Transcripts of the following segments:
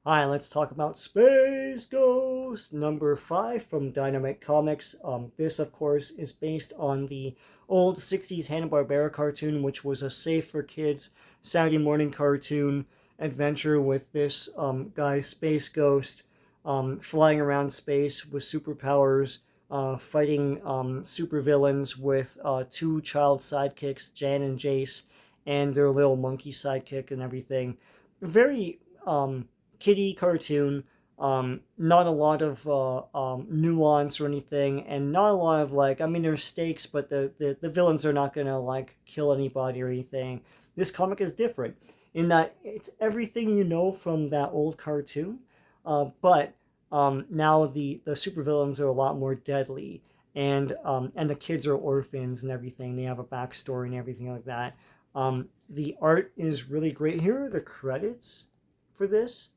Hi, let's talk about Space Ghost number 5 from Dynamite Comics. This, of course, is based on the old 60s Hanna-Barbera cartoon, which was a safe for kids Saturday morning cartoon adventure with this guy, Space Ghost, flying around space with superpowers, fighting supervillains with two child sidekicks, Jan and Jace, and their little monkey sidekick and everything. Very kiddie cartoon. Not a lot of nuance or anything, and not a lot of like. I mean, there's stakes, but the villains are not gonna like kill anybody or anything. This comic is different in that it's everything you know from that old cartoon, but now the supervillains are a lot more deadly, and the kids are orphans and everything. They have a backstory and everything like that. The art is really great. Here are the credits for this.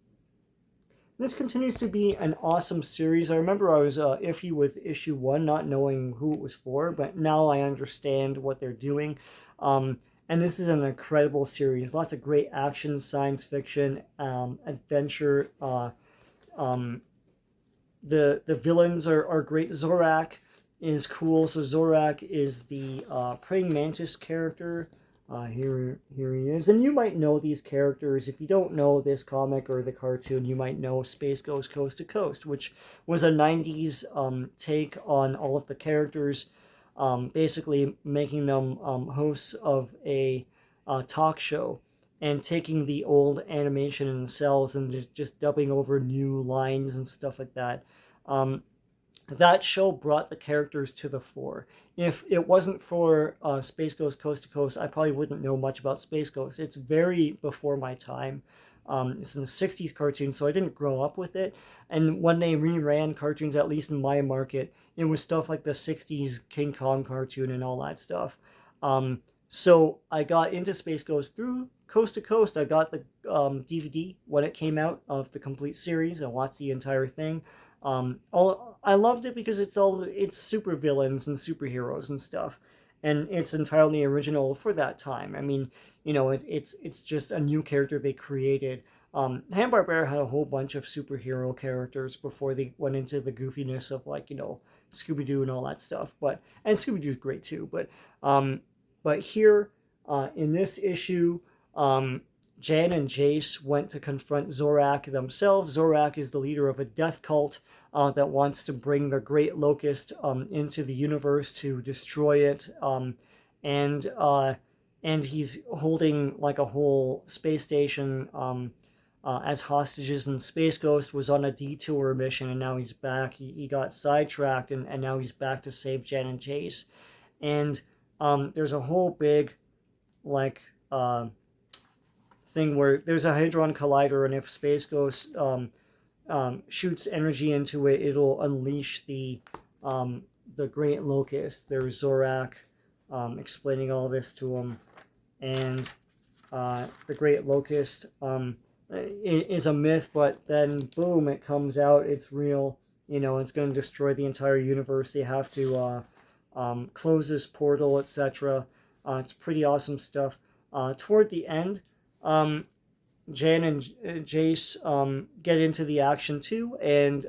This continues to be an awesome series. I remember I was iffy with issue 1, not knowing who it was for, but now I understand what they're doing. And this is an incredible series. Lots of great action, science fiction, adventure. Um, the villains are great. Zorak is cool. So Zorak is the praying mantis character. Here he is, and you might know these characters. If you don't know this comic or the cartoon, you might know Space Ghost Coast to Coast, which was a '90s take on all of the characters, basically making them hosts of a talk show and taking the old animation in cells and just dubbing over new lines and stuff like that. Um, that show brought the characters to the fore. If it wasn't for Space Ghost Coast to Coast, I probably wouldn't know much about Space Ghost. It's very before my time. It's in the '60s cartoon, so I didn't grow up with it. And when they reran cartoons, at least in my market, it was stuff like the '60s King Kong cartoon and all that stuff. So I got into Space Ghost through Coast to Coast. I got the DVD when it came out of the complete series. I watched the entire thing. I loved it because it's super villains and superheroes and stuff, and it's entirely original for that time. I mean, it's just a new character they created. Hanna-Barbera had a whole bunch of superhero characters before they went into the goofiness of like Scooby-Doo and all that stuff. And Scooby-Doo's great too. But here in this issue, Jan and Jace went to confront Zorak themselves. Zorak is the leader of a death cult that wants to bring the Great Locust into the universe to destroy it, and and he's holding like a whole space station as hostages. And Space Ghost was on a detour mission, and now he's back. He got sidetracked, and now he's back to save Jan and Jace. And there's a whole big like thing where there's a hadron collider, and if Space Ghost shoots energy into it, it'll unleash the Great Locust. There's Zorak explaining all this to him, and the Great Locust is a myth, but then boom, it comes out. It's real. It's going to destroy the entire universe. They have to close this portal, etc. It's pretty awesome stuff. Toward the end, Jan and Jace get into the action too, and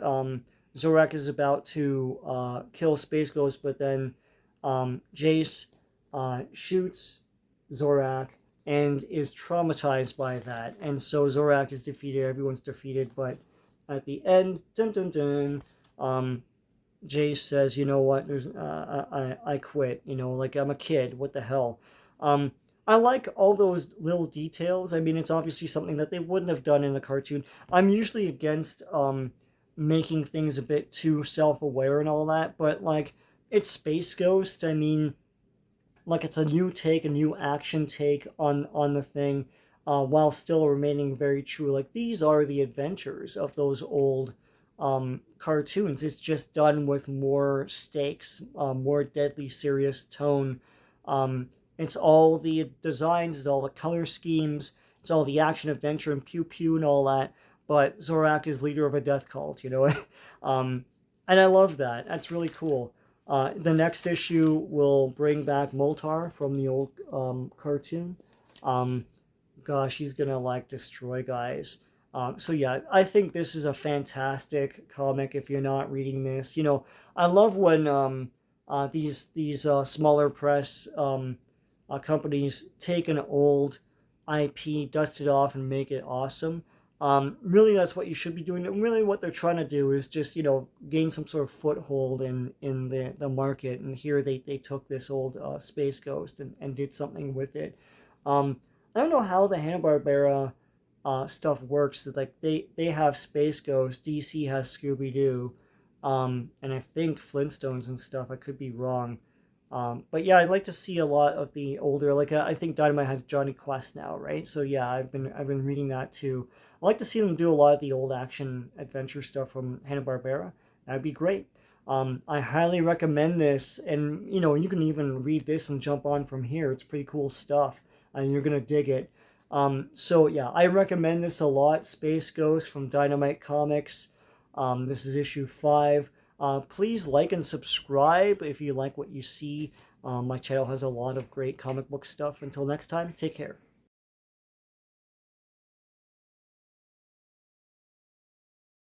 Zorak is about to kill Space Ghost, but then Jace shoots Zorak and is traumatized by that, and so Zorak is defeated. Everyone's defeated, but at the end, dun dun dun, Jace says, "You know what? I quit. Like I'm a kid. What the hell?" I like all those little details. I mean, it's obviously something that they wouldn't have done in a cartoon. I'm usually against making things a bit too self-aware and all that, but like it's Space Ghost. I mean, like it's a new take, a new action take on the thing, while still remaining very true. Like these are the adventures of those old cartoons. It's just done with more stakes, more deadly serious tone. It's all the designs, it's all the color schemes, it's all the action, adventure, and pew pew and all that. But Zorak is leader of a death cult. And I love that. That's really cool. The next issue will bring back Moltar from the old cartoon. Gosh, he's gonna like destroy guys. So yeah, I think this is a fantastic comic. If you're not reading this, I love when these smaller press companies take an old IP, dust it off, and make it awesome. Really, that's what you should be doing. And really, what they're trying to do is just gain some sort of foothold in the market. And here they took this old Space Ghost and did something with it. I don't know how the Hanna-Barbera stuff works. Like they have Space Ghost, DC has Scooby Doo, and I think Flintstones and stuff. I could be wrong. But yeah, I'd like to see a lot of the older. Like I think Dynamite has Johnny Quest now, right? So yeah, I've been reading that too. I like to see them do a lot of the old action adventure stuff from Hanna Barbera. That'd be great. I highly recommend this, and you can even read this and jump on from here. It's pretty cool stuff, and you're gonna dig it. So yeah, I recommend this a lot. Space Ghost from Dynamite Comics. This is issue 5. Please like and subscribe if you like what you see. My channel has a lot of great comic book stuff. Until next time, take care.